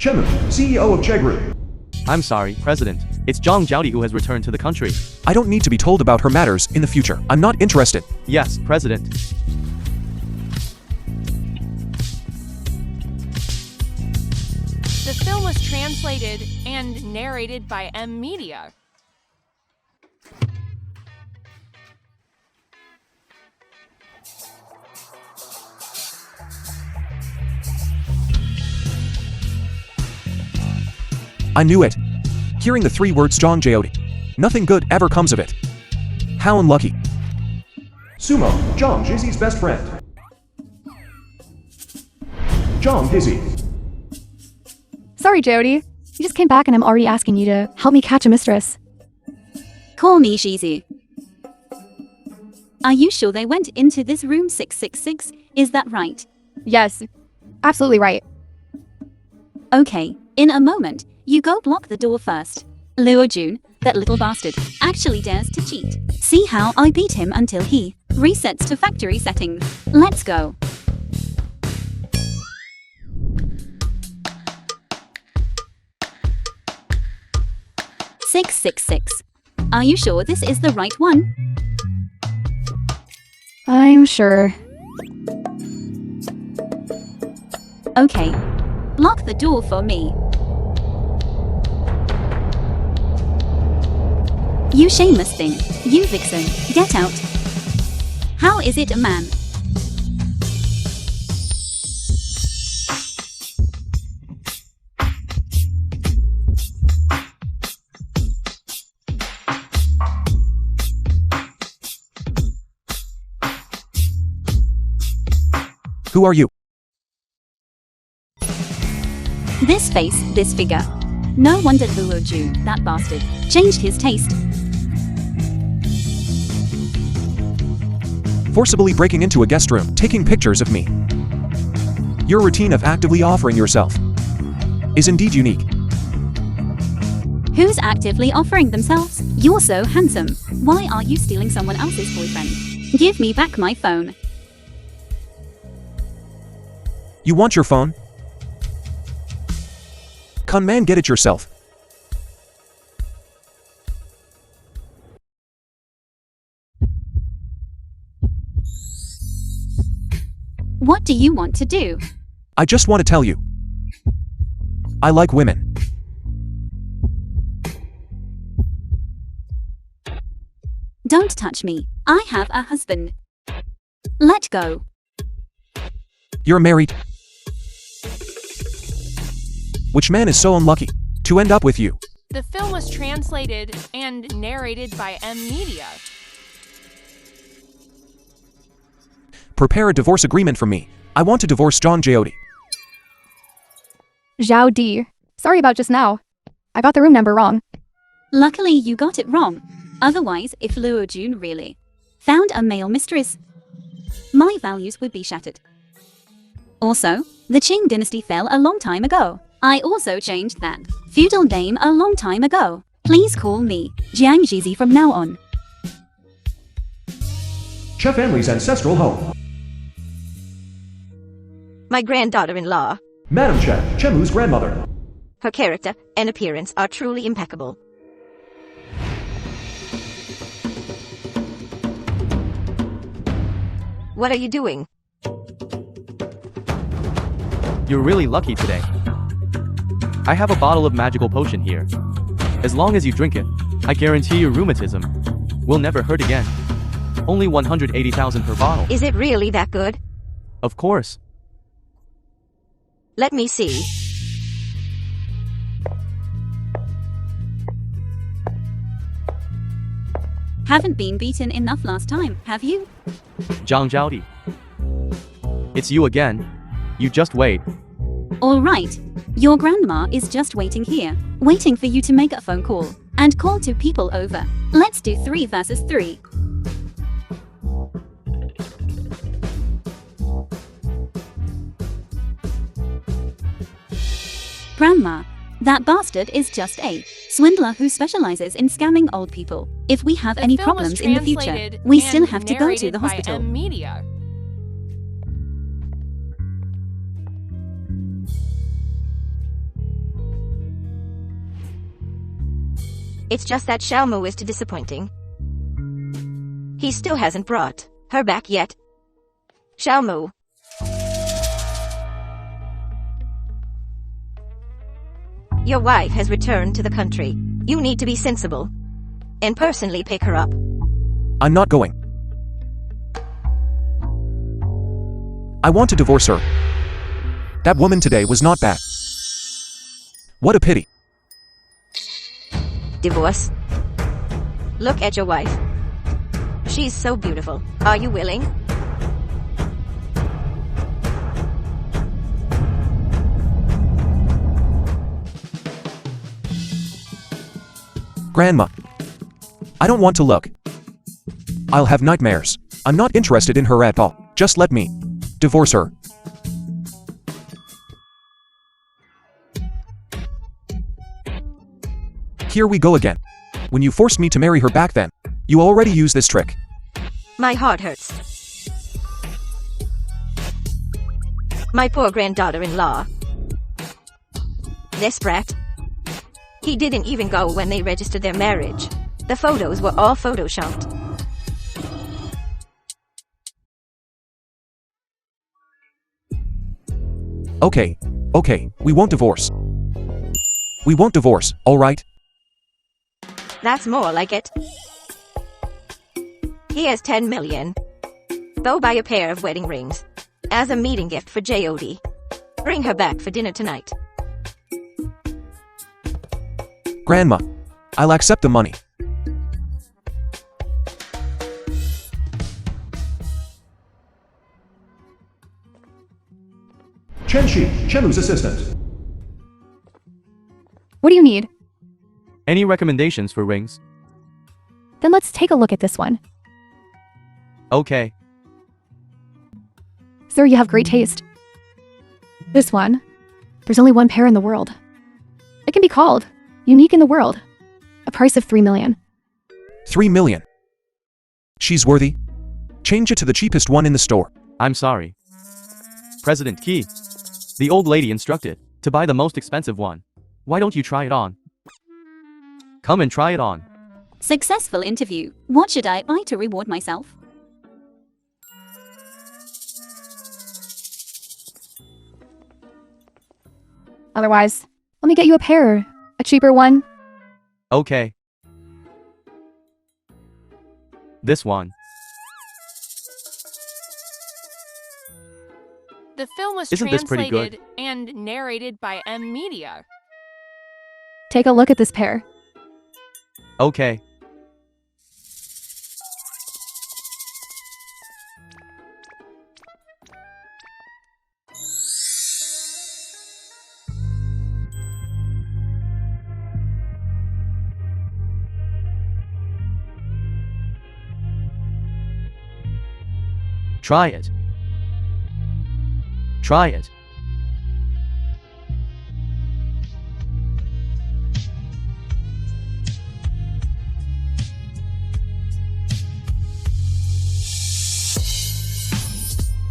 Chemu, CEO of Chegru. I'm sorry, President. It's Zhang Jiaodi who has returned to the country. I don't need to be told about her matters in the future. I'm not interested. Yes, President. The film was translated and narrated by M Media. I knew it. Hearing the 3 words Zhang Jiaodi. Nothing good ever comes of it. How unlucky. Sumo, Zhang Jizzy's best friend. Zhang Dizzy. Sorry, Jody. You just came back and I'm already asking you to help me catch a mistress. Call me Shizu. Are you sure they went into this room 666? Is that right? Yes, absolutely right. Okay, in a moment, you go block the door first. Luo Jun, that little bastard, actually dares to cheat. See how I beat him until he resets to factory settings. Let's go. "666. Are you sure this is the right one? I'm sure. Okay. Lock the door for me. You shameless thing. You vixen. Get out. How is it a man? Who are you? This face, this figure. No wonder Luo Jun, that bastard, changed his taste. Forcibly breaking into a guest room, taking pictures of me. Your routine of actively offering yourself is indeed unique. Who's actively offering themselves? You're so handsome. Why are you stealing someone else's boyfriend? Give me back my phone. You want your phone? Con man, get it yourself. What do you want to do? I just want to tell you. I like women. Don't touch me. I have a husband. Let go. You're married. Which man is so unlucky to end up with you? The film was translated and narrated by M Media. Prepare a divorce agreement from me. I want to divorce Zhang Jiaodi. Zhao Di. Sorry about just now. I got the room number wrong. Luckily you got it wrong. Otherwise, if Luo Jun really found a male mistress, my values would be shattered. Also, the Qing dynasty fell a long time ago. I also changed that feudal name a long time ago. Please call me Jiang Jizi from now on. Che family's ancestral home. My granddaughter-in-law. Madam Che, Chemu's grandmother. Her character and appearance are truly impeccable. What are you doing? You're really lucky today. I have a bottle of magical potion here. As long as you drink it, I guarantee your rheumatism will never hurt again. Only 180,000 per bottle. Is it really that good? Of course. Let me see. Haven't been beaten enough last time, have you? Zhang Jiaodi. It's you again. You just wait. All right. Your grandma is just waiting here, waiting for you to make a phone call and call 2 people over. Let's do 3 versus 3. Grandma, that bastard is just a swindler who specializes in scamming old people. If we have any problems in the future, we still have to go to the hospital. M Media. It's just that Xiaomu is too disappointing. He still hasn't brought her back yet. Xiaomu. Your wife has returned to the country. You need to be sensible and personally pick her up. I'm not going. I want to divorce her. That woman today was not bad. What a pity. Divorce? Look at your wife. She's so beautiful. Are you willing? Grandma. I don't want to look. I'll have nightmares. I'm not interested in her at all. Just let me divorce her. Here we go again. When you forced me to marry her back then, you already used this trick. My heart hurts. My poor granddaughter-in-law. This brat. He didn't even go when they registered their marriage. The photos were all photoshopped. Okay, we won't divorce. We won't divorce, alright? That's more like it. He has 10 million. Go buy a pair of wedding rings. As a meeting gift for JOD. Bring her back for dinner tonight. Grandma. I'll accept the money. Chen Shi, Chenlu's assistant. What do you need? Any recommendations for rings? Then let's take a look at this one. Okay. Sir, you have great taste. This one. There's only one pair in the world. It can be called unique in the world. A price of 3 million. 3 million. She's worthy. Change it to the cheapest one in the store. I'm sorry. President Key. The old lady instructed to buy the most expensive one. Why don't you try it on? Come and try it on. Successful interview. What should I buy to reward myself? Otherwise, let me get you a pair. A cheaper one. Okay. This one. The film was Isn't this pretty good? translated and narrated by M Media. Take a look at this pair. Okay. Try it. Try it.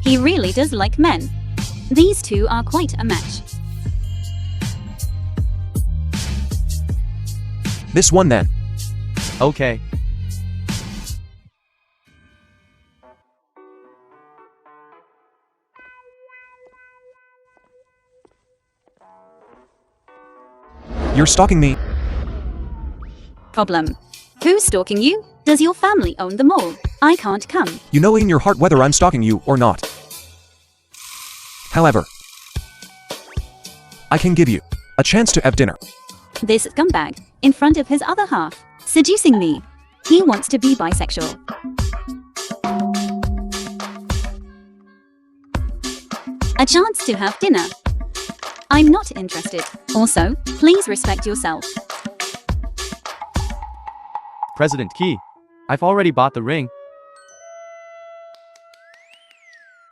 He really does like men. These two are quite a match. This one then. Okay. You're stalking me. Problem. Who's stalking you? Does your family own the mall? I can't come. You know in your heart whether I'm stalking you or not. However, I can give you a chance to have dinner. This scumbag, in front of his other half, seducing me. He wants to be bisexual. A chance to have dinner. I'm not interested. Also, please respect yourself. President Key. I've already bought the ring.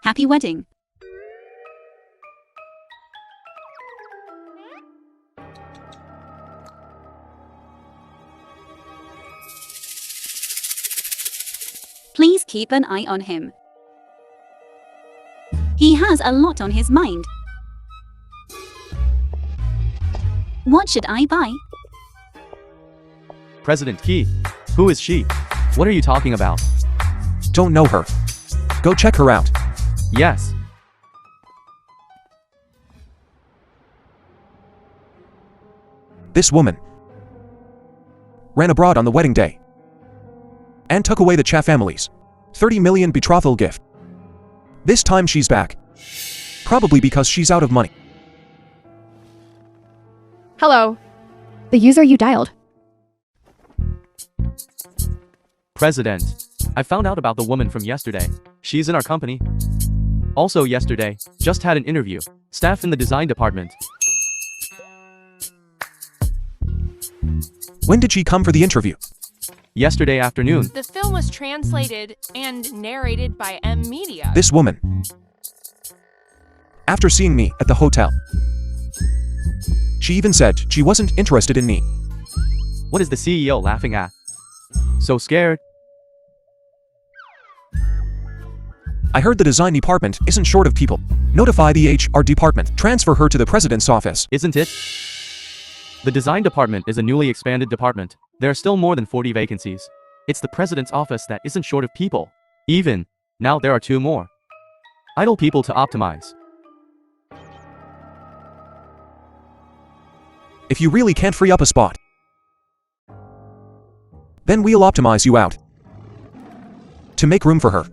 Happy wedding. Please keep an eye on him. He has a lot on his mind. What should I buy? President Key. Who is she? What are you talking about? Don't know her. Go check her out. Yes. This woman ran abroad on the wedding day and took away the Cha family's 30 million betrothal gift. This time she's back. Probably because she's out of money. Hello. The user you dialed. President. I found out about the woman from yesterday. She's in our company. Also yesterday, just had an interview. Staff in the design department. When did she come for the interview? Yesterday afternoon. The film was translated and narrated by M Media. This woman, after seeing me at the hotel, she even said she wasn't interested in me. What is the CEO laughing at? So scared? I heard the design department isn't short of people. Notify the HR department. Transfer her to the president's office. Isn't it? The design department is a newly expanded department. There are still more than 40 vacancies. It's the president's office that isn't short of people. Even now there are 2 more. Idle people to optimize. If you really can't free up a spot, then we'll optimize you out to make room for her.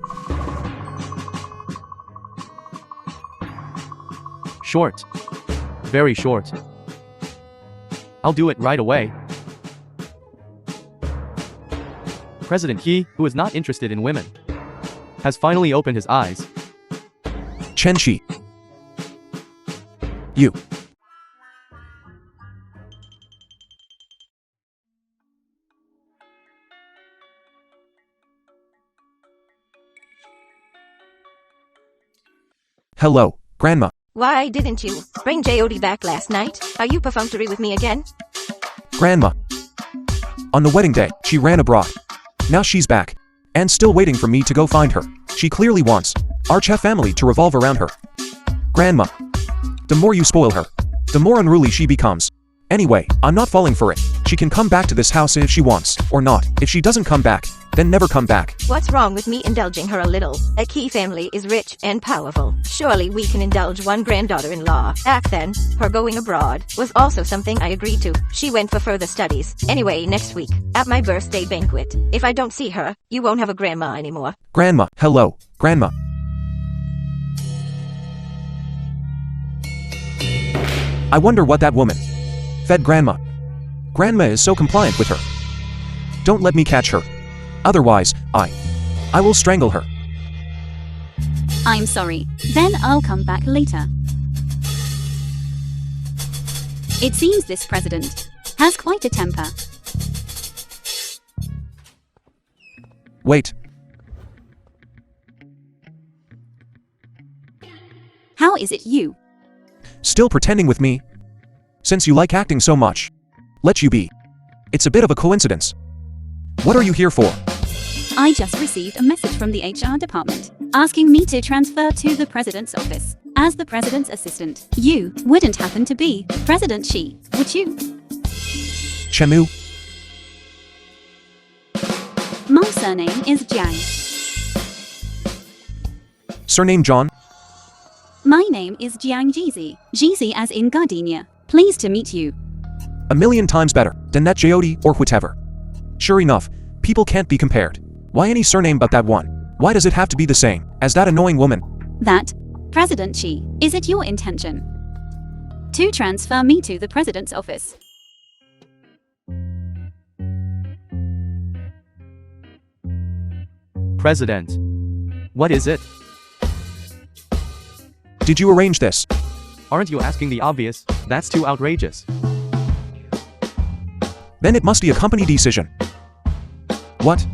Short. Very short. I'll do it right away. President He, who is not interested in women, has finally opened his eyes. Chen Shi. You. Hello, Grandma. Why didn't you bring JOD back last night? Are you perfunctory with me again? Grandma. On the wedding day, she ran abroad. Now she's back. And still waiting for me to go find her. She clearly wants our Cha family to revolve around her. Grandma. The more you spoil her, the more unruly she becomes. Anyway, I'm not falling for it. She can come back to this house if she wants, or not. If she doesn't come back, then never come back. What's wrong with me indulging her a little? A Key family is rich and powerful. Surely we can indulge one granddaughter-in-law. Back then, her going abroad was also something I agreed to. She went for further studies. Anyway, next week, at my birthday banquet, if I don't see her, you won't have a grandma anymore. Grandma, hello, Grandma. I wonder what that woman fed Grandma. Grandma is so compliant with her. Don't let me catch her. Otherwise, I will strangle her. I'm sorry. Then I'll come back later. It seems this president has quite a temper. Wait. How is it you? Still pretending with me? Since you like acting so much, let you be. It's a bit of a coincidence. What are you here for? I just received a message from the HR department asking me to transfer to the president's office as the president's assistant. You wouldn't happen to be President Xi, would you? Chemu? My surname is Jiang. Surname John? My name is Jiang Jizi. Jizi as in gardenia. Pleased to meet you. 1,000,000 times better than that Jody or whatever. Sure enough, people can't be compared. Why any surname but that one? Why does it have to be the same as that annoying woman? That, President Xi, is it your intention to transfer me to the president's office? President. What is it? Did you arrange this? Aren't you asking the obvious? That's too outrageous. Then it must be a company decision. What?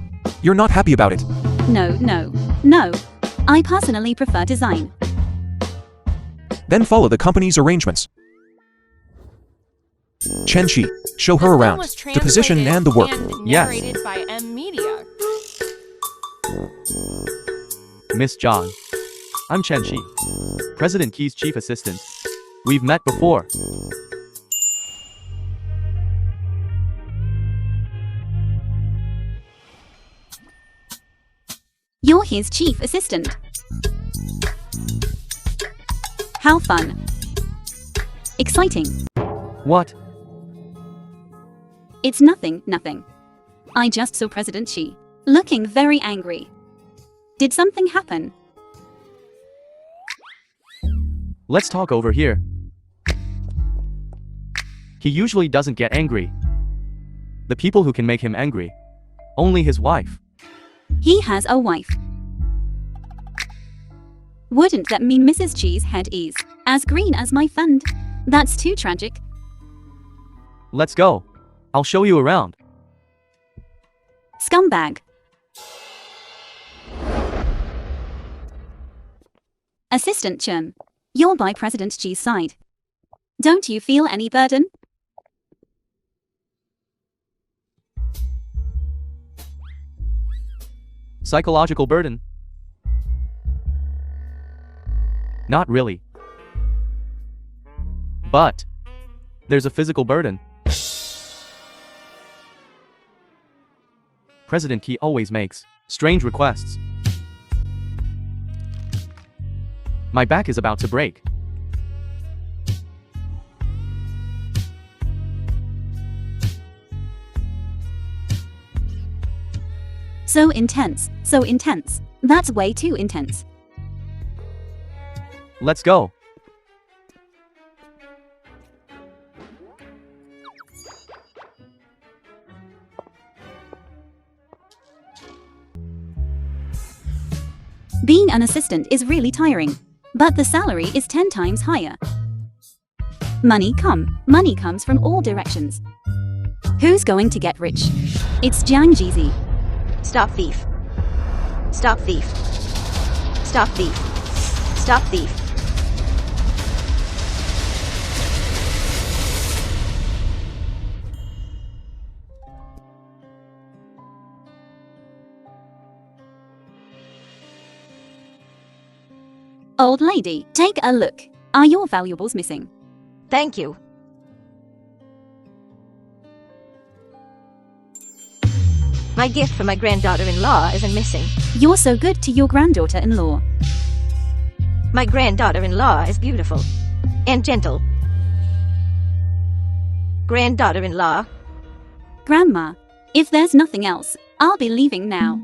You're not happy about it? No. I personally prefer design. Then follow the company's arrangements. Chen Shi, show her The film around. was The position translated and the work. and Yes. narrated by M Media. Miss John. I'm Chen Shi, President Key's chief assistant. We've met before. You're his chief assistant. How fun. Exciting. What? It's nothing. I just saw President Xi looking very angry. Did something happen? Let's talk over here. He usually doesn't get angry. The people who can make him angry. Only his wife. He has a wife. Wouldn't that mean Mrs. Chi's head is as green as my fund? That's too tragic. Let's go. I'll show you around. Scumbag. Assistant Chen, you're by President Xi's side. Don't you feel any burden? Psychological burden? Not really. But there's a physical burden. President Xi always makes strange requests. My back is about to break. So intense. That's way too intense. Let's go. Being an assistant is really tiring, but the salary is 10 times higher. Money comes from all directions. Who's going to get rich? It's Jiang Jizi. Stop thief. Stop thief. Stop thief. Stop thief. Old lady, take a look. Are your valuables missing? Thank you. My gift for my granddaughter-in-law isn't missing. You're so good to your granddaughter-in-law. My granddaughter-in-law is beautiful and gentle. Granddaughter-in-law. Grandma, if there's nothing else, I'll be leaving now.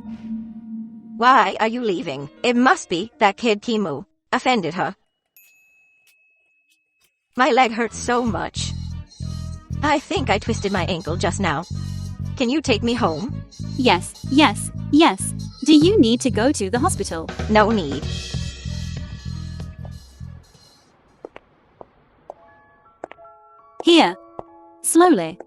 Why are you leaving? It must be that kid Kimu offended her. My leg hurts so much. I think I twisted my ankle just now. Can you take me home? Yes. Do you need to go to the hospital? No need. Here. Slowly.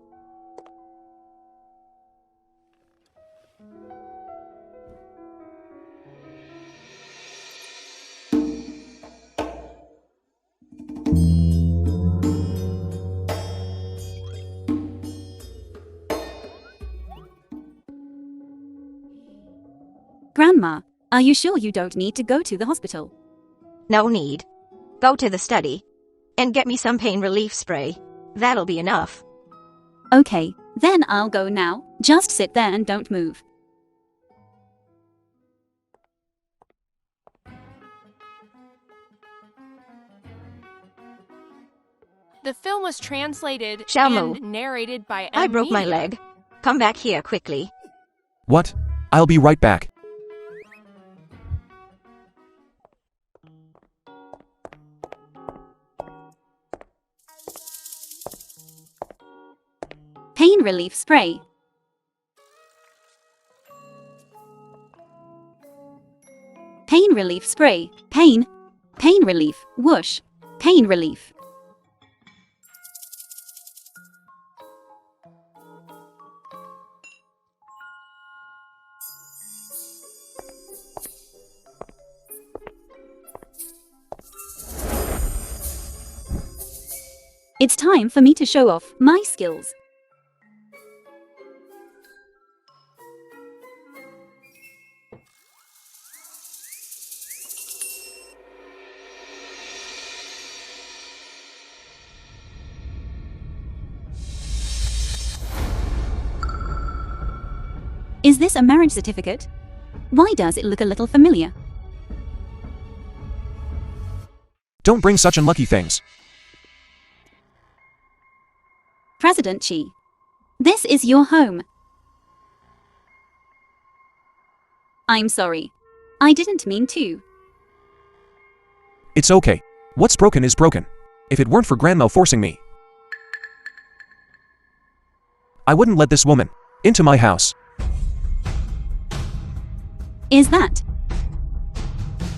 Grandma, are you sure you don't need to go to the hospital? No need. Go to the study and get me some pain relief spray. That'll be enough. Okay, then I'll go now. Just sit there and don't move. The film was translated Xiaomu. and narrated by I broke my Media. leg. Come back here quickly. What? I'll be right back. Pain relief spray. Pain relief spray. Pain relief. Whoosh. Pain relief. It's time for me to show off my skills. Is this a marriage certificate? Why does it look a little familiar? Don't bring such unlucky things. President Chi. This is your home. I'm sorry. I didn't mean to. It's okay. What's broken is broken. If it weren't for Grandma forcing me, I wouldn't let this woman into my house. Is that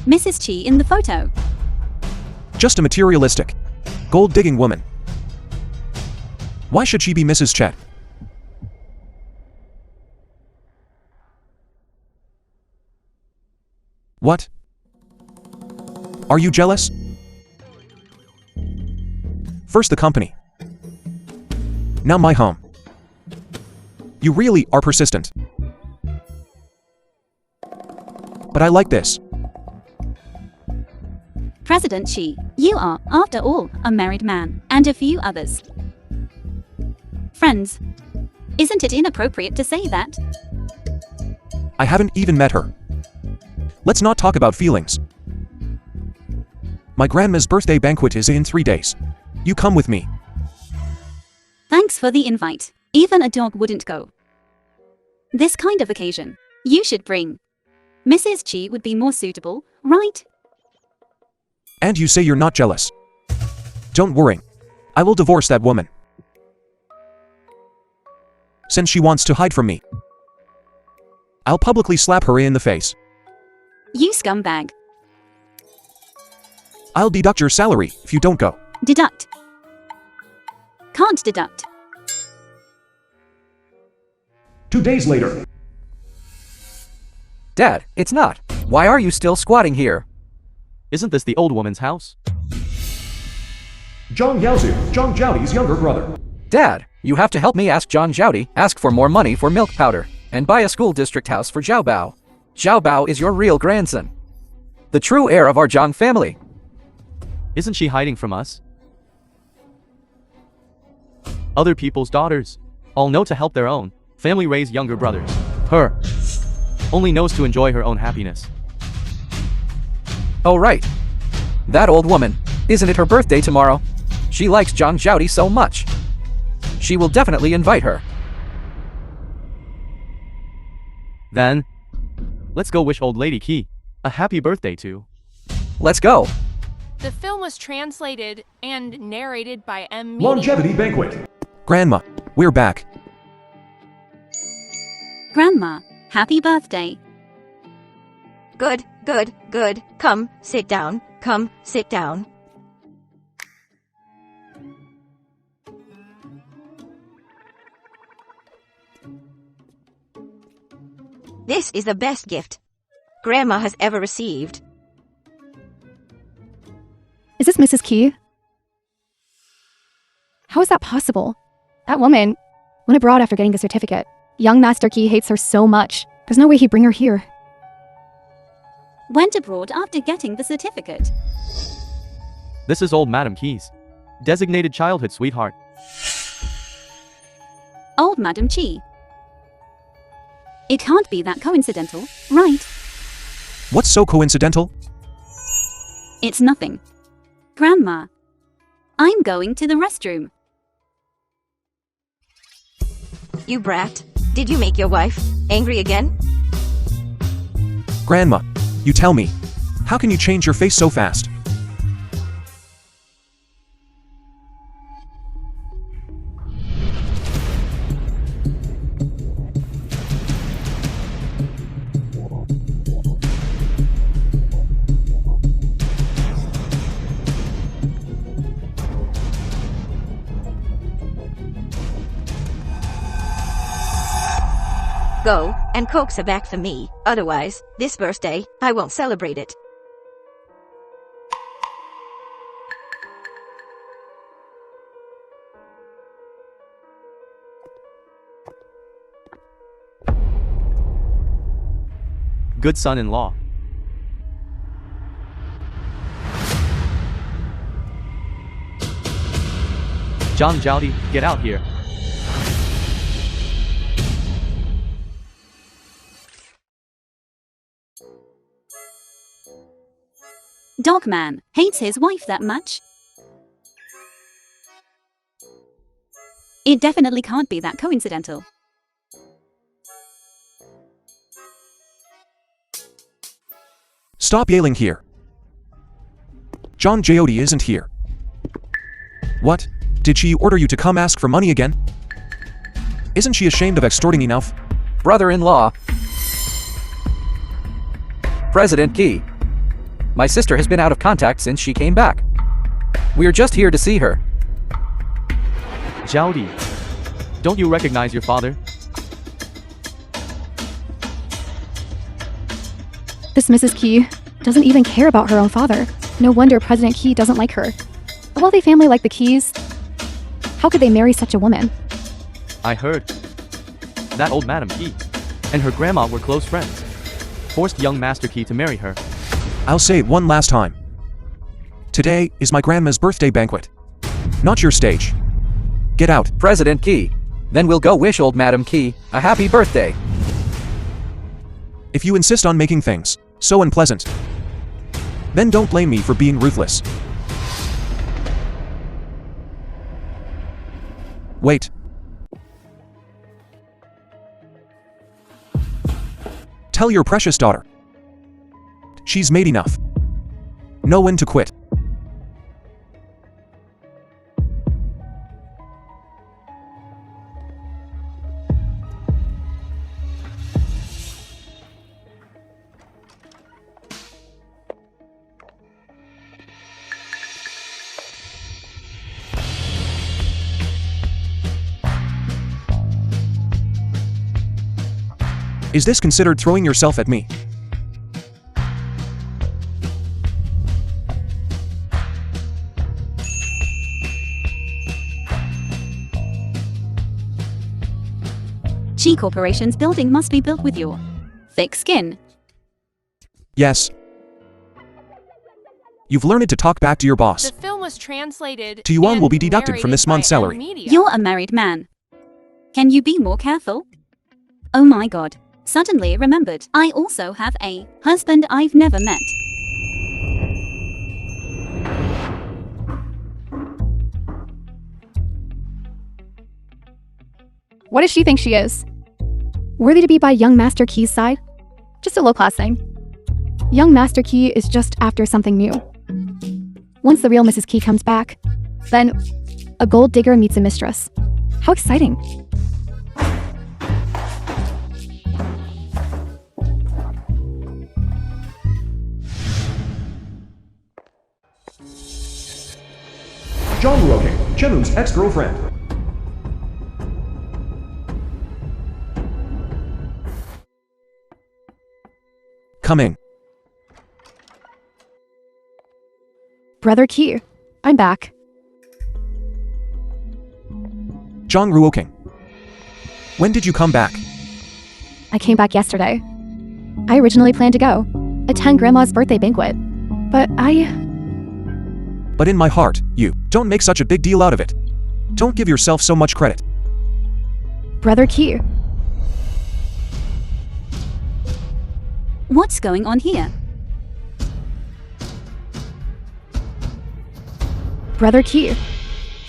Mrs. Chi in the photo? Just a materialistic, gold-digging woman. Why should she be Mrs. Chet? What? Are you jealous? First the company. Now my home. You really are persistent. But I like this. President Chi, you are, after all, a married man, and a few others. Friends. Isn't it inappropriate to say that? I haven't even met her. Let's not talk about feelings. My grandma's birthday banquet is in 3 days. You come with me. Thanks for the invite. Even a dog wouldn't go. This kind of occasion, you should bring. Mrs. Chi would be more suitable, right? And you say you're not jealous. Don't worry. I will divorce that woman. Since she wants to hide from me, I'll publicly slap her in the face. You scumbag. I'll deduct your salary if you don't go. Deduct. Can't deduct. 2 days later. Dad, it's not. Why are you still squatting here? Isn't this the old woman's house? Zhang Yaozu, Zhang Jiaoti's younger brother. Dad, you have to help me ask John Jiaoti, ask for more money for milk powder, and buy a school district house for Zhao Bao. Zhao Bao is your real grandson. The true heir of our Zhang family. Isn't she hiding from us? Other people's daughters all know to help their own family raise younger brothers. Her only knows to enjoy her own happiness. Oh right. That old woman. Isn't it her birthday tomorrow? She likes Zhang Jiaoti so much. She will definitely invite her. Then, let's go wish old lady Qi a happy birthday too. Let's go. The film was translated and narrated by M. Longevity banquet. Grandma, we're back. Grandma, happy birthday. Good, good, good. Come, sit down. Come, sit down. This is the best gift Grandma has ever received. Is this Mrs. Key? How is that possible? That woman went abroad after getting the certificate. Young Master Key hates her so much. There's no way he'd bring her here. Went abroad after getting the certificate. This is old Madam Key's designated childhood sweetheart. Old Madam Chi. It can't be that coincidental, right? What's so coincidental? It's nothing. Grandma. I'm going to the restroom. You brat. Did you make your wife angry again? Grandma, you tell me. How can you change your face so fast? Go and coax her back for me. Otherwise, this birthday, I won't celebrate it. Good son-in-law. Zhang Jiaoti, get out here. Dogman hates his wife that much? It definitely can't be that coincidental. Stop yelling here. John Jody isn't here. What? Did she order you to come ask for money again? Isn't she ashamed of extorting enough? Brother-in-law. President Key. My sister has been out of contact since she came back. We're just here to see her. Jowdy, don't you recognize your father? This Mrs. Key doesn't even care about her own father. No wonder President Key doesn't like her. A wealthy family like the Keys, how could they marry such a woman? I heard that old Madam Key and her grandma were close friends. Forced young Master Key to marry her. I'll say it one last time. Today is my grandma's birthday banquet. Not your stage. Get out. President Key. Then we'll go wish old Madam Key a happy birthday. If you insist on making things so unpleasant, then don't blame me for being ruthless. Wait. Tell your precious daughter. She's made enough. Know when to quit. Is this considered throwing yourself at me? G Corporation's building must be built with your thick skin. Yes. You've learned to talk back to your boss. The film was translated To Yuan and will be deducted from this narrated month's by salary. Media. You're a married man. Can you be more careful? Oh my god. Suddenly remembered. I also have a husband I've never met. What does she think she is? Worthy to be by young Master Key's side? Just a low-class thing. Young Master Key is just after something new. Once the real Mrs. Key comes back, then a gold digger meets a mistress. How exciting! John Ruoking, Chemu's ex-girlfriend. Coming. Brother Key, I'm back. John Ruoking. When did you come back? I came back yesterday. I originally planned to go, attend Grandma's birthday banquet, but But in my heart, you don't make such a big deal out of it. Don't give yourself so much credit. Brother Key, What's going on here? Brother Key,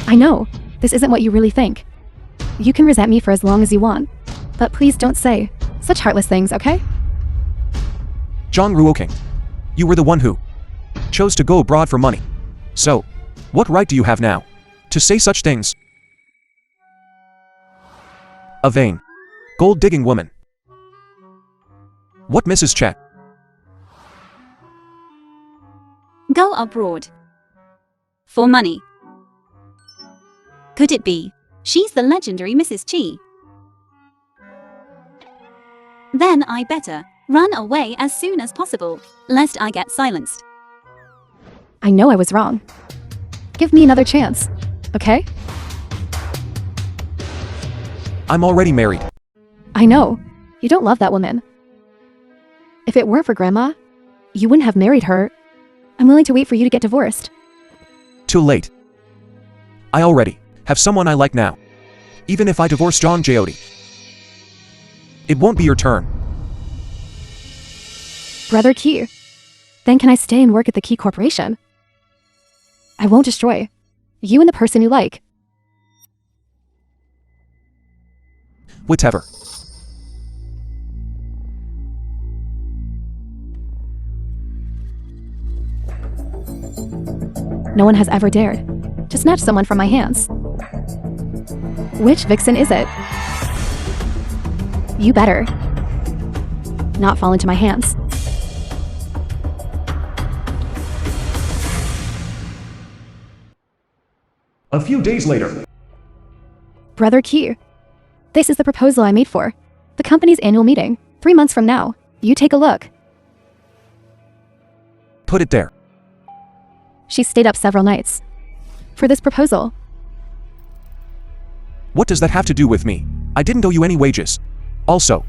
I know, this isn't what you really think. You can resent me for as long as you want, but please don't say such heartless things, okay? John Ruoking. You were the one who chose to go abroad for money. So, what right do you have now to say such things? A vain, gold-digging woman. What Mrs. Chet? Go abroad. For money. Could it be she's the legendary Mrs. Chi? Then I better run away as soon as possible, lest I get silenced. I know I was wrong. Give me another chance, okay? I'm already married. I know, you don't love that woman. If it weren't for Grandma, you wouldn't have married her. I'm willing to wait for you to get divorced. Too late. I already have someone I like now. Even if I divorce John Jody, it won't be your turn. Brother Key, Then can I stay and work at the Key Corporation? I won't destroy you and the person you like. Whatever. No one has ever dared to snatch someone from my hands. Which vixen is it? You better not fall into my hands. A few days later. Brother Key, this is the proposal I made for the company's annual meeting 3 months from now. You take a look. Put it there. She stayed up several nights for this proposal. What does that have to do with me? I didn't owe you any wages. Also,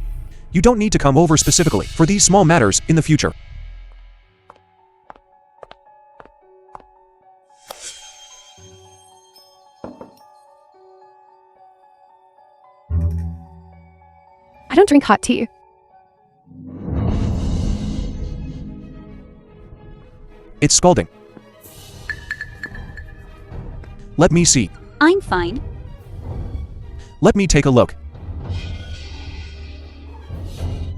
you don't need to come over specifically for these small matters in the future. I don't drink hot tea. It's scalding. Let me see. I'm fine. Let me take a look.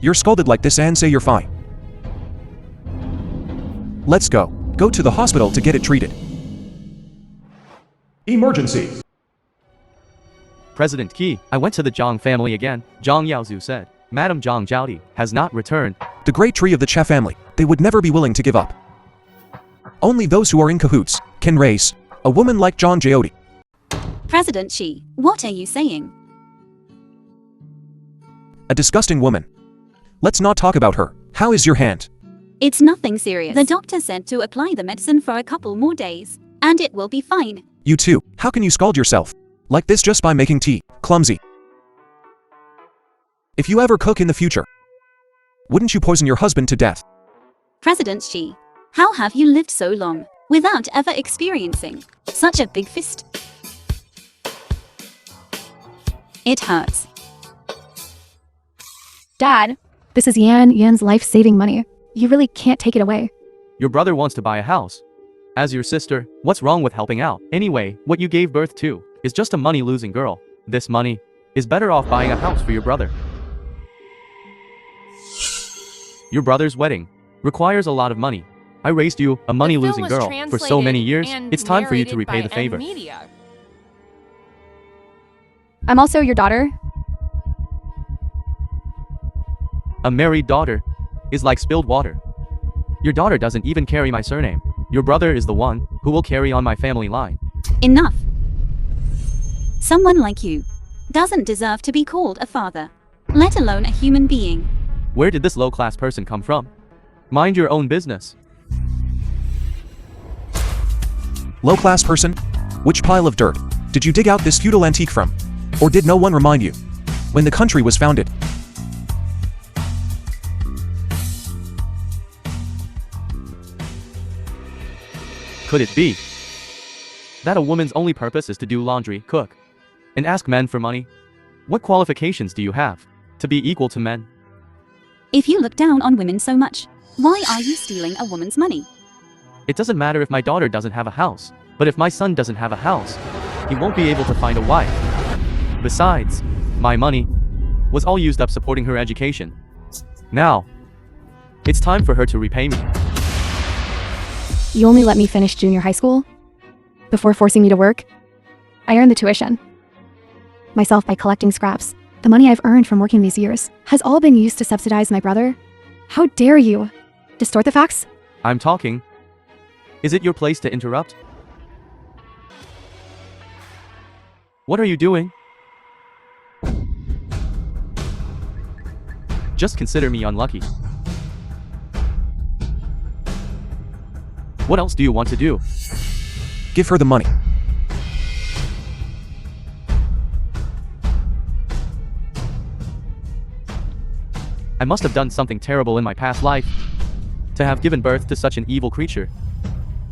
You're scalded like this and say you're fine. Let's go. Go to the hospital to get it treated. Emergency. President Key, I went to the Zhang family again. Zhang Yaozu said, Madam Zhang Zhaodi has not returned. The great tree of the Che family, they would never be willing to give up. Only those who are in cahoots can raise a woman like Zhang Zhaodi. President Xi, what are you saying? A disgusting woman. Let's not talk about her. How is your hand? It's nothing serious. The doctor said to apply the medicine for a couple more days, and it will be fine. You too. How can you scald yourself like this just by making tea? Clumsy. If you ever cook in the future, wouldn't you poison your husband to death? President Xi, how have you lived so long without ever experiencing such a big fist? It hurts. Dad, this is Yan's life-saving money. You really can't take it away. Your brother wants to buy a house. As your sister, what's wrong with helping out? Anyway, what you gave birth to is just a money-losing girl. This money is better off buying a house for your brother. Your brother's wedding requires a lot of money. I raised you, a money-losing girl, for so many years. It's time for you to repay the favor. I'm also your daughter. A married daughter is like spilled water. Your daughter doesn't even carry my surname. Your brother is the one who will carry on my family line. Enough. Someone like you doesn't deserve to be called a father, let alone a human being. Where did this low-class person come from? Mind your own business. Low-class person? Which pile of dirt did you dig out this feudal antique from? Or did no one remind you when the country was founded? Could it be that a woman's only purpose is to do laundry, cook, and ask men for money? What qualifications do you have to be equal to men? If you look down on women so much, why are you stealing a woman's money? It doesn't matter if my daughter doesn't have a house, but if my son doesn't have a house, he won't be able to find a wife. Besides, my money was all used up supporting her education. Now, it's time for her to repay me. You only let me finish junior high school before forcing me to work. I earned the tuition myself by collecting scraps. The money I've earned from working these years has all been used to subsidize my brother. How dare you distort the facts? I'm talking. Is it your place to interrupt? What are you doing? Just consider me unlucky. What else do you want to do? Give her the money. I must have done something terrible in my past life to have given birth to such an evil creature.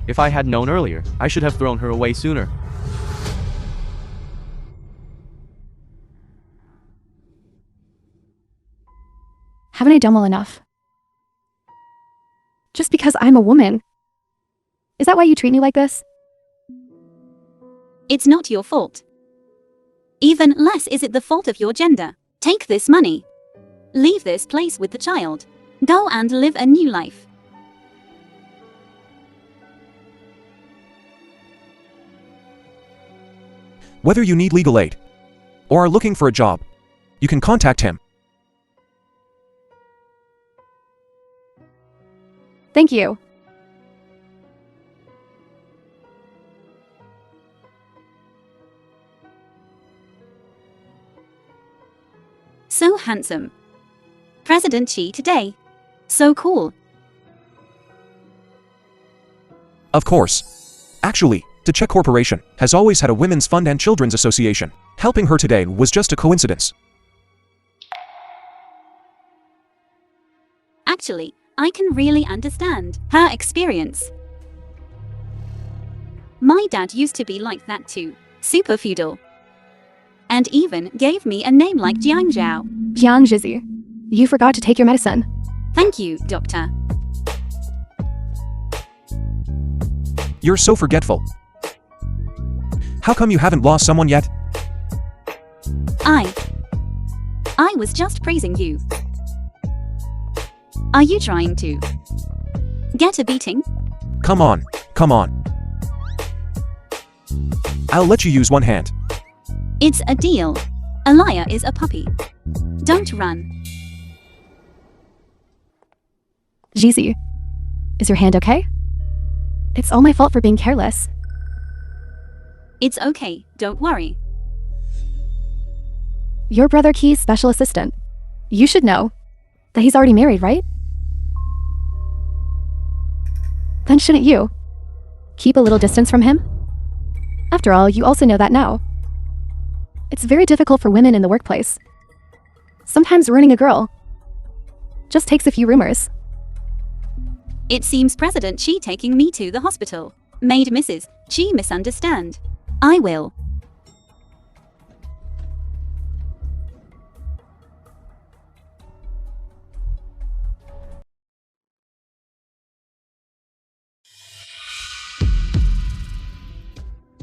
If I had known earlier, I should have thrown her away sooner. Haven't I done well enough? Just because I'm a woman. Is that why you treat me like this? It's not your fault. Even less is it the fault of your gender. Take this money. Leave this place with the child. Go and live a new life. Whether you need legal aid or are looking for a job, you can contact him. Thank you. So handsome. President Xi today. So cool. Of course. Actually, the Czech Corporation has always had a women's fund and children's association. Helping her today was just a coincidence. Actually, I can really understand her experience. My dad used to be like that too. Super feudal. And even gave me a name like Jiang Zhao. Jiang Zhizi, you forgot to take your medicine. Thank you, doctor. You're so forgetful. How come you haven't lost someone yet? I was just praising you. Are you trying to get a beating? Come on, come on. I'll let you use one hand. It's a deal. A liar is a puppy. Don't run. Zhizi, is your hand okay? It's all my fault for being careless. It's okay, don't worry. Your brother Key's special assistant. You should know that he's already married, right? Then shouldn't you keep a little distance from him? After all, you also know that now. It's very difficult for women in the workplace. Sometimes ruining a girl just takes a few rumors. It seems President Xi taking me to the hospital made Mrs. Xi misunderstand. I will.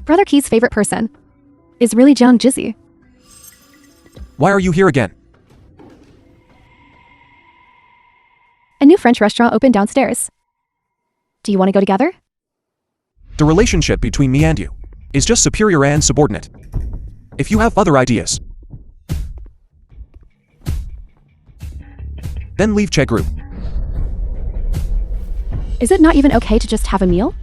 Brother Key's favorite person is really Jiang Zhizi. Why are you here again? A new French restaurant opened downstairs. Do you want to go together? The relationship between me and you is just superior and subordinate. If you have other ideas, then leave Che group. Is it not even okay to just have a meal?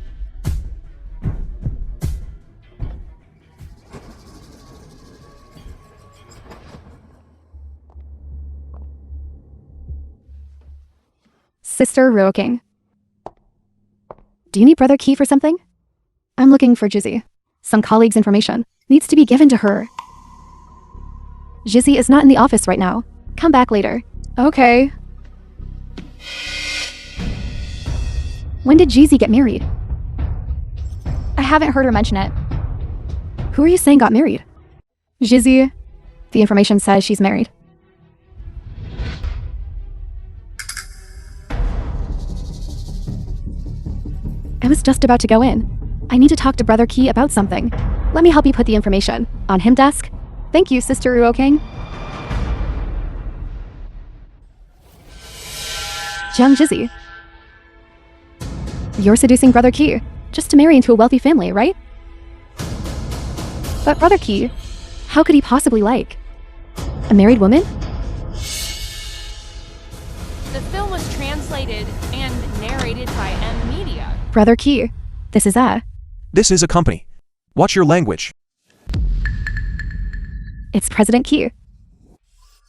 Sister Ruoking. Do you need Brother Key for something? I'm looking for Jizzy. Some colleague's information needs to be given to her. Jizzy is not in the office right now. Come back later. Okay. When did Jizzy get married? I haven't heard her mention it. Who are you saying got married? Jizzy. The information says she's married. I was just about to go in. I need to talk to Brother Key about something. Let me help you put the information on him desk. Thank you, Sister Ruoking. Jiang Zhizi. You're seducing Brother Key just to marry into a wealthy family, right? But Brother Key, how could he possibly like a married woman? The film was translated and narrated by M Media. Brother Key, this is This is a company. Watch your language. It's President Key.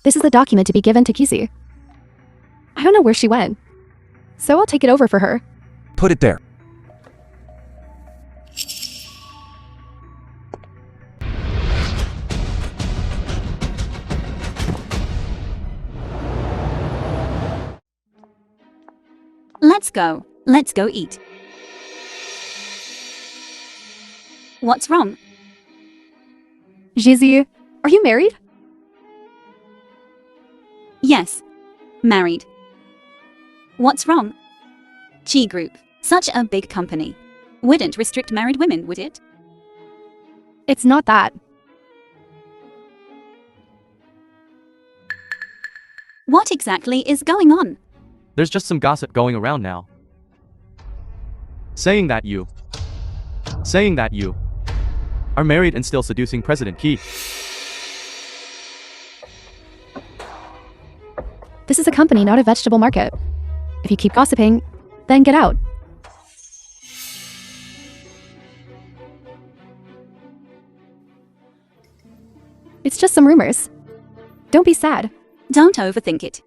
This is the document to be given to Kizzy. I don't know where she went, so I'll take it over for her. Put it there. Let's go. Let's go eat. What's wrong? Jizzy, are you married? Yes. Married. What's wrong? Chi Group, such a big company. Wouldn't restrict married women, would it? It's not that. What exactly is going on? There's just some gossip going around now. Saying that you are married and still seducing President Key. This is a company, not a vegetable market. If you keep gossiping, then get out. It's just some rumors. Don't be sad. Don't overthink it.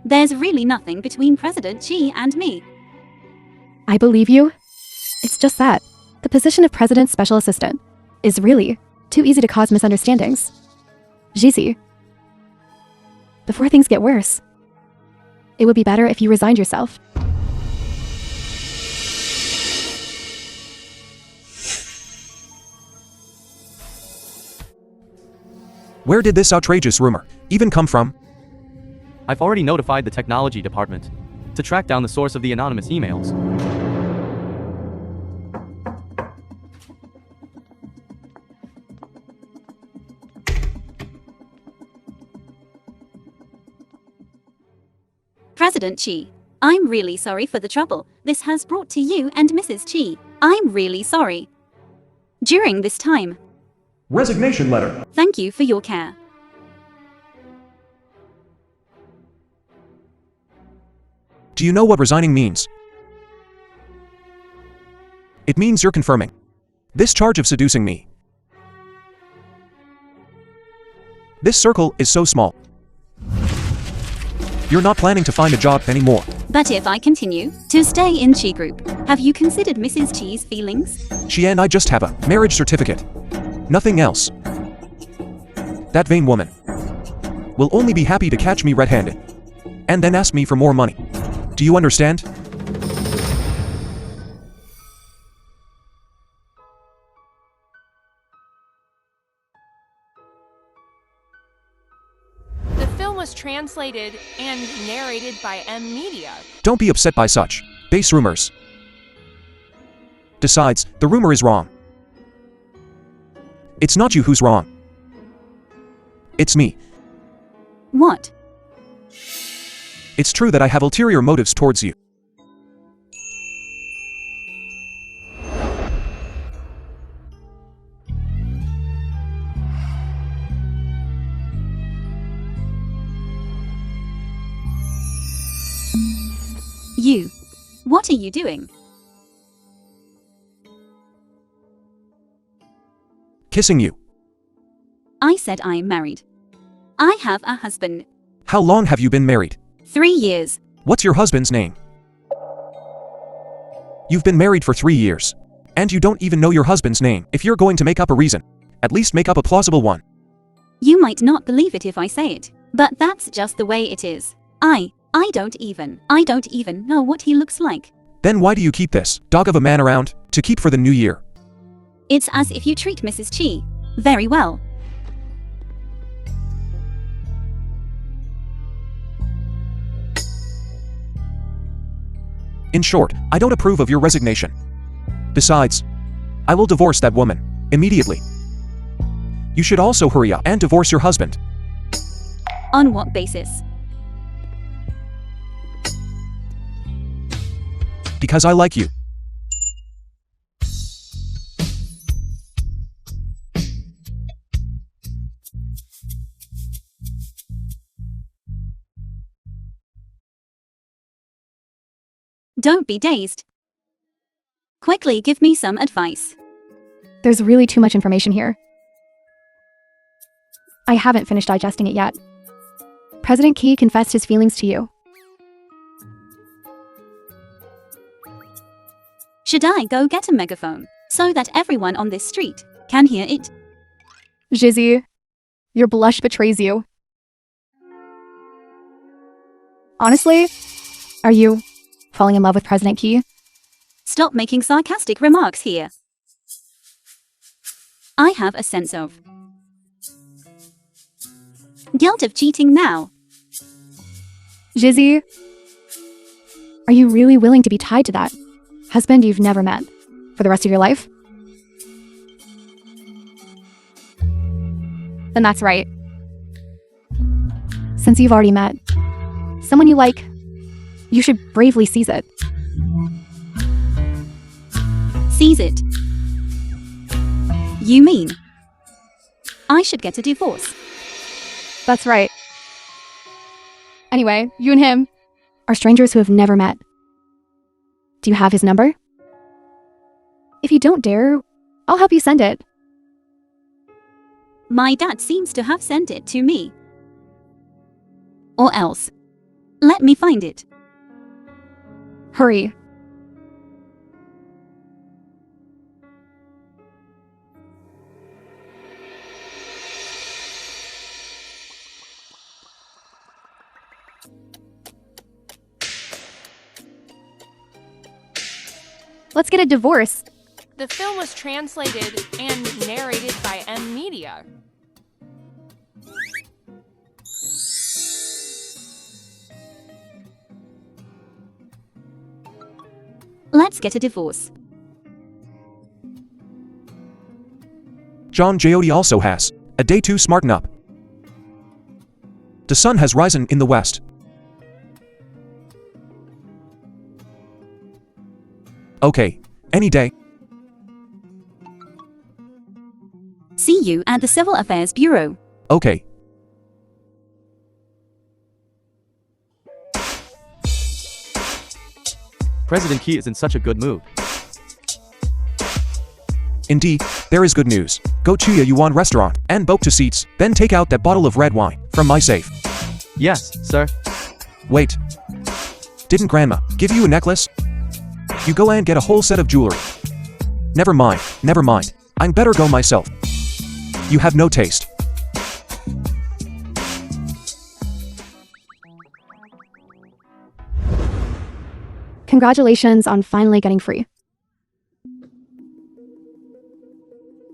There's really nothing between President Xi and me. I believe you. It's just that the position of President's Special Assistant is really too easy to cause misunderstandings. Jizi, before things get worse, it would be better if you resigned yourself. Where did this outrageous rumor even come from? I've already notified the technology department to track down the source of the anonymous emails. President Xi, I'm really sorry for the trouble this has brought to you and Mrs. Xi. I'm really sorry. During this time, Resignation letter. thank you for your care. Do you know what resigning means? It means you're confirming this charge of seducing me. This circle is so small. You're not planning to find a job anymore. But if I continue to stay in Chi Group, have you considered Mrs. Chi's feelings? She and I just have a marriage certificate. Nothing else. That vain woman will only be happy to catch me red-handed and then ask me for more money. Do you understand? The film was translated and narrated by M Media. Don't be upset by such base rumors. Besides, the rumor is wrong. It's not you who's wrong. It's me. What? It's true that I have ulterior motives towards you. You. What are you doing? Kissing you. I said I'm married. I have a husband. How long have you been married? 3 years. What's your husband's name? You've been married for 3 years. And you don't even know your husband's name. If you're going to make up a reason, at least make up a plausible one. You might not believe it if I say it, but that's just the way it is. I don't even know what he looks like. Then why do you keep this dog of a man around to keep for the new year? It's as if you treat Mrs. Chi very well. In short, I don't approve of your resignation. Besides, I will divorce that woman immediately. You should also hurry up and divorce your husband. On what basis? Because I like you. Don't be dazed. Quickly give me some advice. There's really too much information here. I haven't finished digesting it yet. President Key confessed his feelings to you. Should I go get a megaphone so that everyone on this street can hear it? Jizi, your blush betrays you. Honestly, are you falling in love with President Key? Stop making sarcastic remarks here. I have a sense of guilt of cheating now. Jizi, Are you really willing to be tied to that husband you've never met for the rest of your life? Then that's right. Since you've already met someone you like, you should bravely seize it. Seize it? You mean I should get a divorce? That's right. Anyway, you and him are strangers who have never met. Do you have his number? If you don't dare, I'll help you send it. My dad seems to have sent it to me. Or else, let me find it. Hurry. Let's get a divorce. The film was translated and narrated by M Media. Let's get a divorce. John Jyoti also has a day to smarten up. The sun has risen in the west. Okay, any day. See you at the Civil Affairs Bureau. Okay. President Key is in such a good mood. Indeed, there is good news. Go to a Yuan restaurant and book 2 seats, then take out that bottle of red wine from my safe. Yes, sir. Wait. Didn't Grandma give you a necklace? You go and get a whole set of jewelry. Never mind, never mind. I'm better go myself. You have no taste. Congratulations on finally getting free.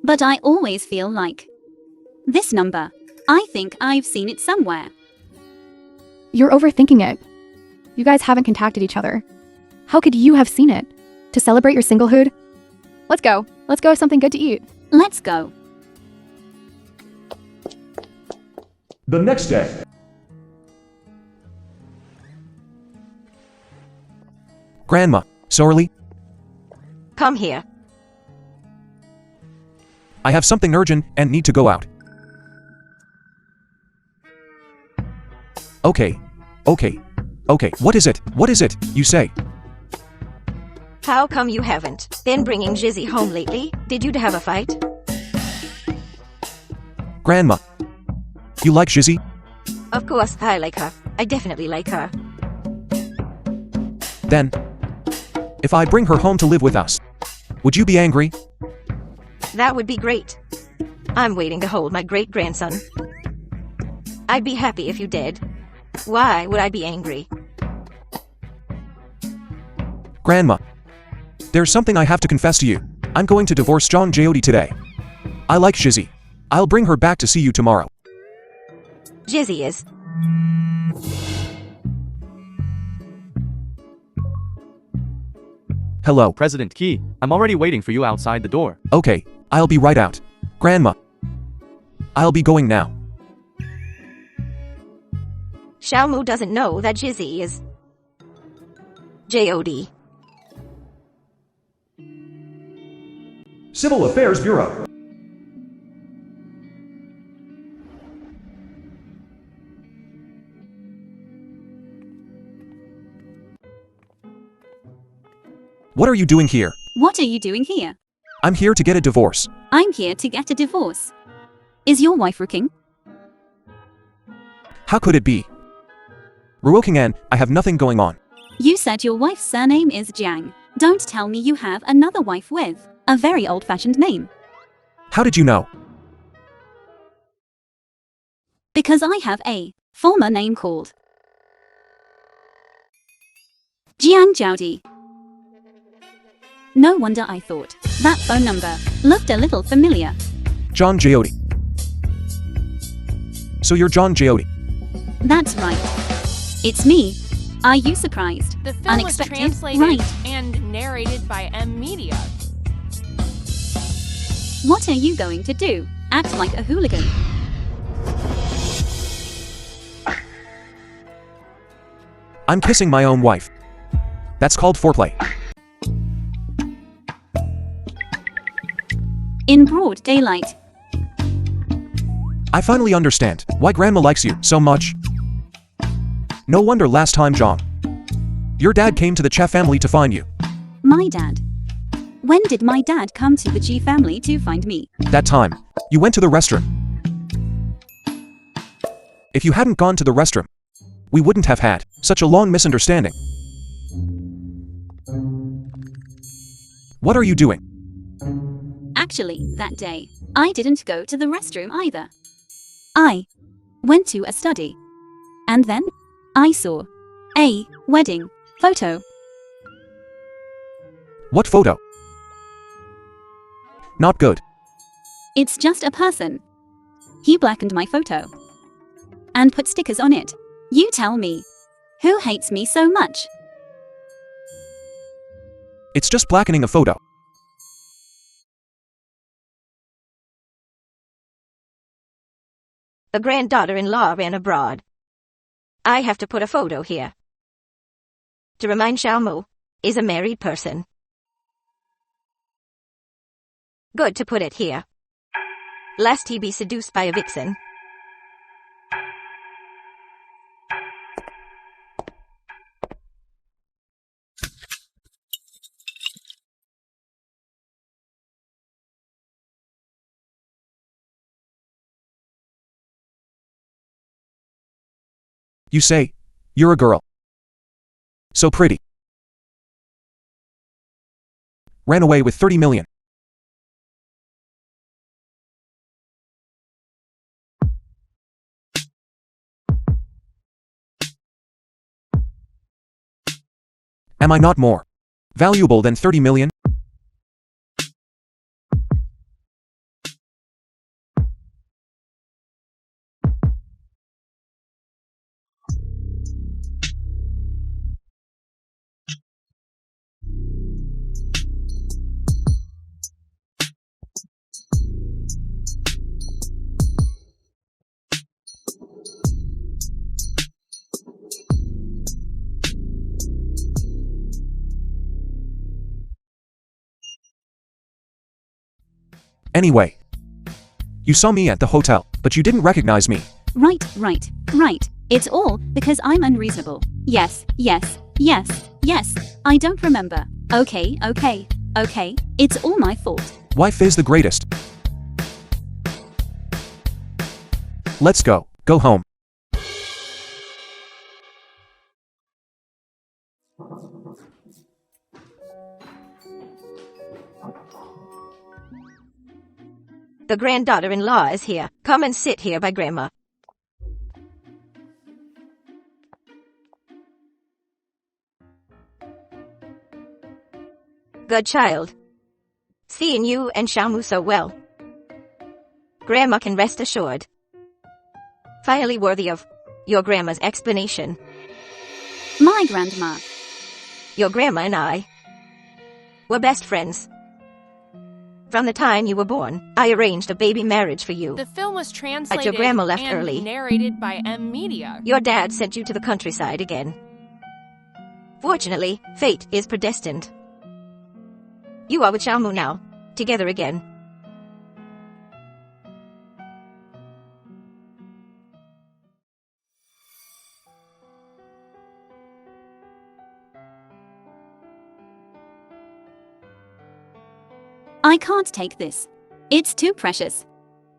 But I always feel like this number. I think I've seen it somewhere. You're overthinking it. You guys haven't contacted each other. How could you have seen it? To celebrate your singlehood? Let's go. Let's go have something good to eat. Let's go. The next day. Grandma, sorely, Come here. I have something urgent and need to go out. Okay. What is it? What is it, you say? How come you haven't been bringing Jizzy home lately? Did you have a fight? Grandma, you like Jizzy? Of course I like her. I definitely like her. Then, if I bring her home to live with us, would you be angry? That would be great. I'm waiting to hold my great-grandson. I'd be happy if you did. Why would I be angry? Grandma, there's something I have to confess to you. I'm going to divorce John Jyoti today. I like Jizzy. I'll bring her back to see you tomorrow. Jizzy is. Hello. President Key, I'm already waiting for you outside the door. Okay, I'll be right out. Grandma, I'll be going now. Xiaomu doesn't know that Jizzy is J.O.D. Civil Affairs Bureau. What are you doing here? What are you doing here? I'm here to get a divorce. I'm here to get a divorce. Is your wife working? How could it be? Ruokingan, I have nothing going on. You said your wife's surname is Jiang. Don't tell me you have another wife with a very old-fashioned name. How did you know? Because I have a former name called Jiang Jiaodi. No wonder I thought that phone number looked a little familiar. John Jyoti. So you're John Jyoti. That's right. It's me. Are you surprised? The film was Unexpected? translated Right. and narrated by M Media. What are you going to do? Act like a hooligan. I'm kissing my own wife. That's called foreplay. In broad daylight. I finally understand why Grandma likes you so much. No wonder last time, John. Your dad came to the Che family to find you. My dad. When did my dad come to the G family to find me? That time, you went to the restroom. If you hadn't gone to the restroom, we wouldn't have had such a long misunderstanding. What are you doing? Actually, that day, I didn't go to the restroom either. I went to a study. And then, I saw a wedding photo. What photo? Not good. It's just a person. He blackened my photo. And put stickers on it. You tell me. Who hates me so much? It's just blackening a photo. A granddaughter-in-law ran abroad. I have to put a photo here. To remind Xiaomu is a married person. Good to put it here. Lest he be seduced by a vixen. You say, you're a girl. So pretty. Ran away with 30 million. Am I not more valuable than 30 million? Anyway, you saw me at the hotel, but you didn't recognize me. Right. It's all because I'm unreasonable. Yes. I don't remember. Okay. It's all my fault. Wife is the greatest. Let's go. Go home. The granddaughter-in-law is here. Come and sit here by Grandma. Good child. Seeing you and Xiaomu so well. Grandma can rest assured. Finally worthy of your grandma's explanation. My grandma. Your grandma and I were best friends. From the time you were born, I arranged a baby marriage for you. The film was translated But your grandma left and early. narrated by M Media. Your dad sent you to the countryside again. Fortunately, fate is predestined. You are with Xiaomu now, together again. I can't take this. It's too precious.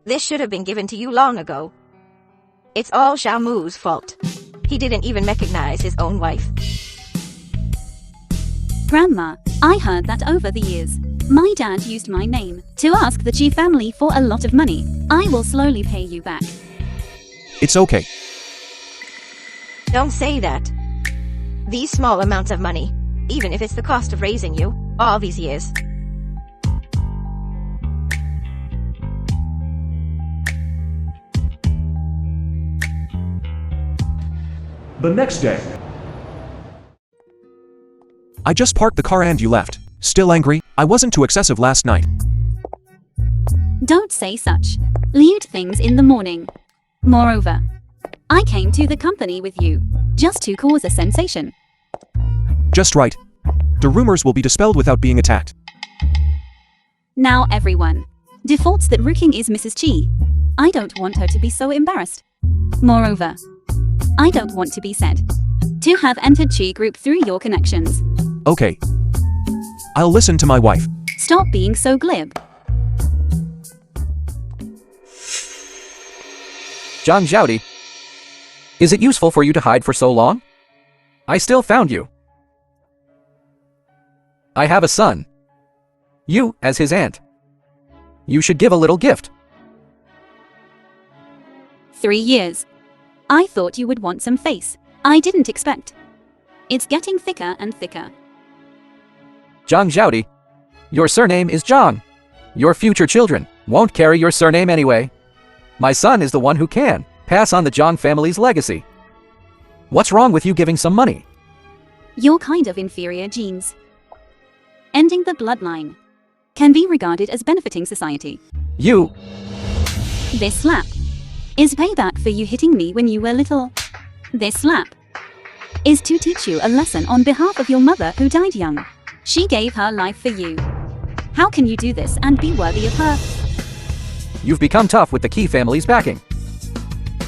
This should have been given to you long ago. It's all Xiaomu's fault. He didn't even recognize his own wife. Grandma, I heard that over the years, my dad used my name to ask the G family for a lot of money. I will slowly pay you back. It's okay. Don't say that. These small amounts of money, even if it's the cost of raising you all these years. The next day. I just parked the car and you left. Still angry? I wasn't too excessive last night. Don't say such lewd things in the morning. Moreover, I came to the company with you just to cause a sensation. Just right. The rumors will be dispelled without being attacked. Now everyone defaults that Rooking is Mrs. Chi. I don't want her to be so embarrassed. Moreover, I don't want to be said to have entered Chi group through your connections. Okay. I'll listen to my wife. Stop being so glib. Zhang Zhaodi, is it useful for you to hide for so long? I still found you. I have a son. You, as his aunt. You should give a little gift. 3 years. I thought you would want some face. I didn't expect. It's getting thicker and thicker. Zhang Zhaodi, your surname is Zhang. Your future children won't carry your surname anyway. My son is the one who can pass on the Zhang family's legacy. What's wrong with you giving some money? Your kind of inferior genes. Ending the bloodline can be regarded as benefiting society. You. This slap is payback for you hitting me when you were little. This slap is to teach you a lesson on behalf of your mother who died young. She gave her life for you. How can you do this and be worthy of her? You've become tough with the Qi family's backing.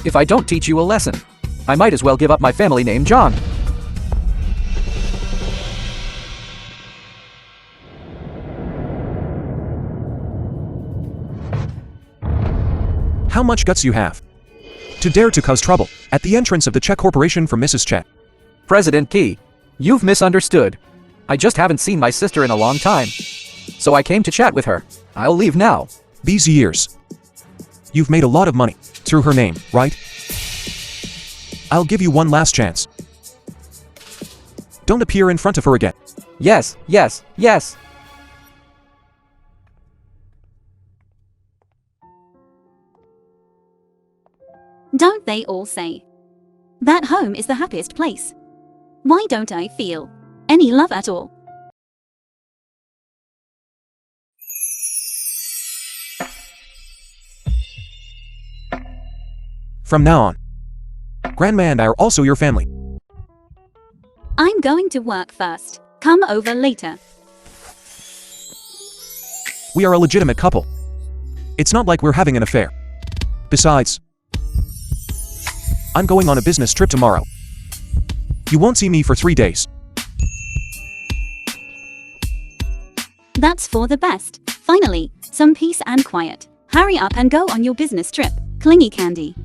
If I don't teach you a lesson, I might as well give up my family name Zhang. How much guts you have to dare to cause trouble at the entrance of the Czech Corporation for Mrs. Czech. President Qi, you've misunderstood. I just haven't seen my sister in a long time. So I came to chat with her. I'll leave now. These years, you've made a lot of money through her name, right? I'll give you one last chance. Don't appear in front of her again. Yes, yes, yes. Don't they all say that home is the happiest place? Why don't I feel any love at all? From now on, Grandma and I are also your family. I'm going to work first. Come over later. We are a legitimate couple. It's not like we're having an affair. Besides, I'm going on a business trip tomorrow. You won't see me for 3 days. That's for the best. Finally, some peace and quiet. Hurry up and go on your business trip. Clingy candy.